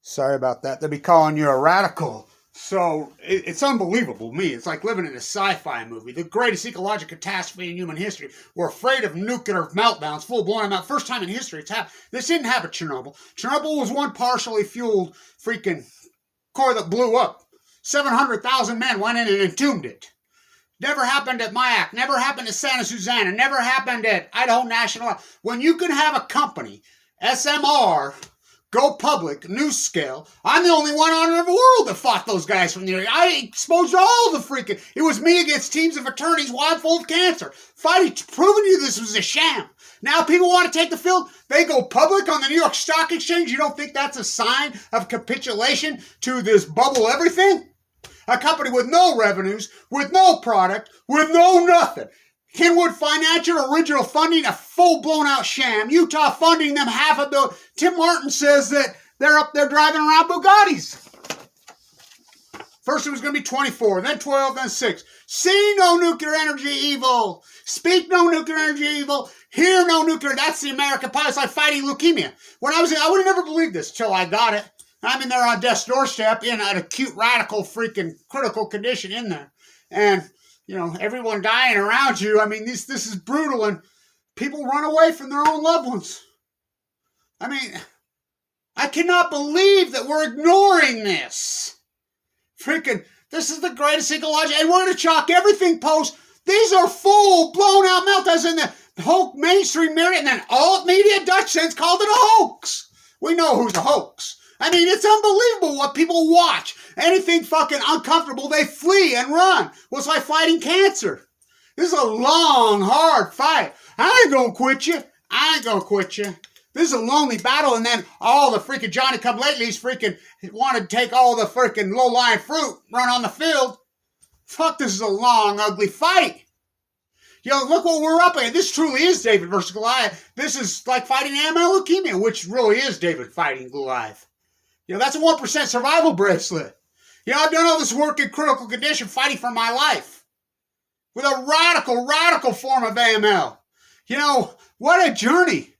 Sorry about that. They'll be calling you a radical. So it's unbelievable to me. It's like living in a sci-fi movie. The greatest ecological catastrophe in human history. We're afraid of nuclear meltdowns, full-blown meltdown. First time in history it's happened. This didn't happen at Chernobyl. Chernobyl was one partially fueled freaking core that blew up. 700,000 men went in and entombed it. Never happened at Mayak. Never happened at Santa Susana. Never happened at Idaho National Lab. When you can have a company, SMR, go public, news scale. I'm the only one on the world that fought those guys from the area. I exposed all the freaking. It was me against teams of attorneys while full of cancer. Fighting, proving to you this was a sham. Now people want to take the field. They go public on the New York Stock Exchange. You don't think that's a sign of capitulation to this bubble everything? A company with no revenues, with no product, with no nothing. Kenwood Financial original funding, a full-blown out sham. Utah funding them $500 million. Tim Martin says that they're up there driving around Bugattis. First it was going to be 24, then 12, then 6. See no nuclear energy evil. Speak no nuclear energy evil. Hear no nuclear. That's the American pie. It's like fighting leukemia. When I would have never believed this till I got it. I'm in there on death's doorstep in an acute, radical, freaking critical condition in there. And, you know, everyone dying around you. I mean, this is brutal, and people run away from their own loved ones. I mean, I cannot believe that we're ignoring this. Freaking, this is the greatest ecological, and we're going to chalk everything post. These are full, blown out meltdowns in the whole mainstream media, and then alt media, Dutch sense, called it a hoax. We know who's a hoax. I mean, it's unbelievable what people watch. Anything fucking uncomfortable, they flee and run. Well, it's like fighting cancer. This is a long, hard fight. I ain't gonna quit you. I ain't gonna quit you. This is a lonely battle, and then all the freaking Johnny-come-latelys freaking want to take all the freaking low-lying fruit, run on the field. Fuck, this is a long, ugly fight. You know, look what we're up against. This truly is David versus Goliath. This is like fighting AML leukemia, which really is David fighting Goliath. You know, that's a 1% survival bracelet. You know, I've done all this work in critical condition fighting for my life with a radical, radical form of AML. You know, what a journey.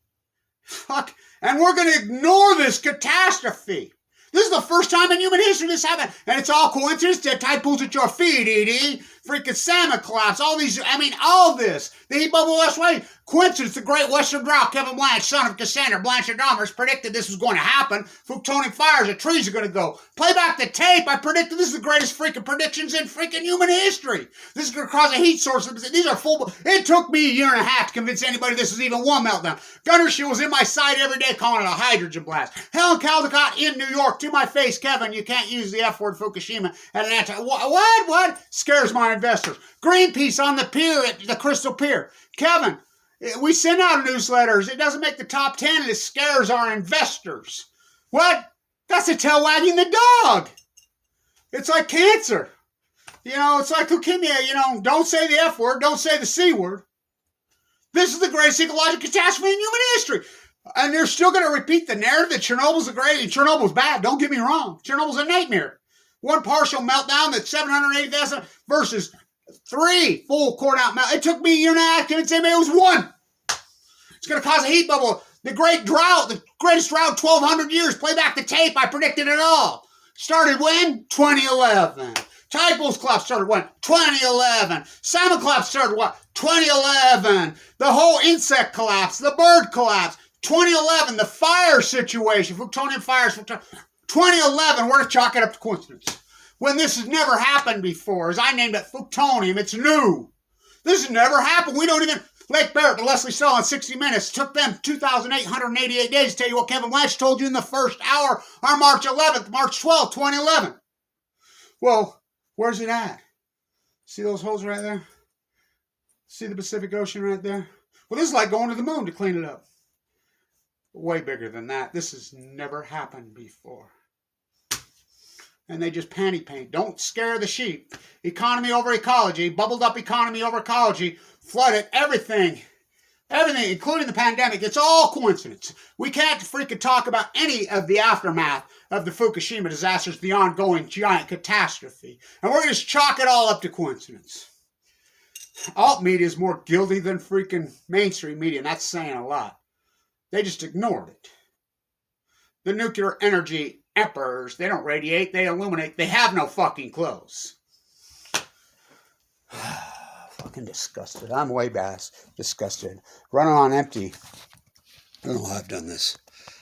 Fuck. And we're going to ignore this catastrophe. This is the first time in human history this happened. And it's all coincidence. The tide pulls at your feet, Edie. Freaking salmon collapse. All these, I mean, all this. The heat bubble west way. Coincidence, the Great Western Drought. Kevin Blanch, son of Cassandra Blanchard-Dahmer's predicted this was going to happen. Plutonium fires, the trees are going to go. Play back the tape. I predicted this is the greatest freaking predictions in freaking human history. This is going to cause a heat source. These are full. It took me a year and a half to convince anybody this was even one meltdown. Gunner Shea was in my sight every day calling it a hydrogen blast. Helen Caldecott in New York. To my face, Kevin, you can't use the F word Fukushima at an anti. What? Scares my investors. Greenpeace on the pier at the Crystal Pier. Kevin, we send out newsletters. It doesn't make the top 10 and it scares our investors. What? That's a tail wagging the dog. It's like cancer. You know, it's like leukemia. You know, don't say the F word. Don't say the C word. This is the greatest ecological catastrophe in human history. And they're still going to repeat the narrative that Chernobyl's the greatest. Chernobyl's bad. Don't get me wrong. Chernobyl's a nightmare. One partial meltdown that's 780,000 versus 3 full core out melt. It took me a year and a half to convince anybody it was 1. It's going to cause a heat bubble. The great drought, the greatest drought 1,200 years. Play back the tape. I predicted it all. Started when? 2011. Tide pools collapse started when? 2011. Salmon collapse started what? 2011. The whole insect collapse. The bird collapse. 2011. The fire situation. Plutonium fires. 2011. We're going to chalk it up to coincidence. When this has never happened before. As I named it plutonium, it's new. This has never happened. We don't even... Lake Barrett, the Leslie Stahl in 60 Minutes, took them 2,888 days to tell you what Kevin Blanch told you in the first hour on March 11th, March 12th, 2011. Well, where's it at? See those holes right there? See the Pacific Ocean right there? Well, this is like going to the moon to clean it up. Way bigger than that. This has never happened before. And they just panty paint. Don't scare the sheep. Economy over ecology. Bubbled up economy over ecology. Flooded everything. Everything, including the pandemic. It's all coincidence. We can't freaking talk about any of the aftermath of the Fukushima disasters, the ongoing giant catastrophe. And we're going to chalk it all up to coincidence. Alt media is more guilty than freaking mainstream media, and that's saying a lot. They just ignored it. The nuclear energy emperors. They don't radiate, they illuminate. They have no fucking clothes. Fucking disgusted. I'm way bass disgusted. Running on empty. I don't know how I've done this.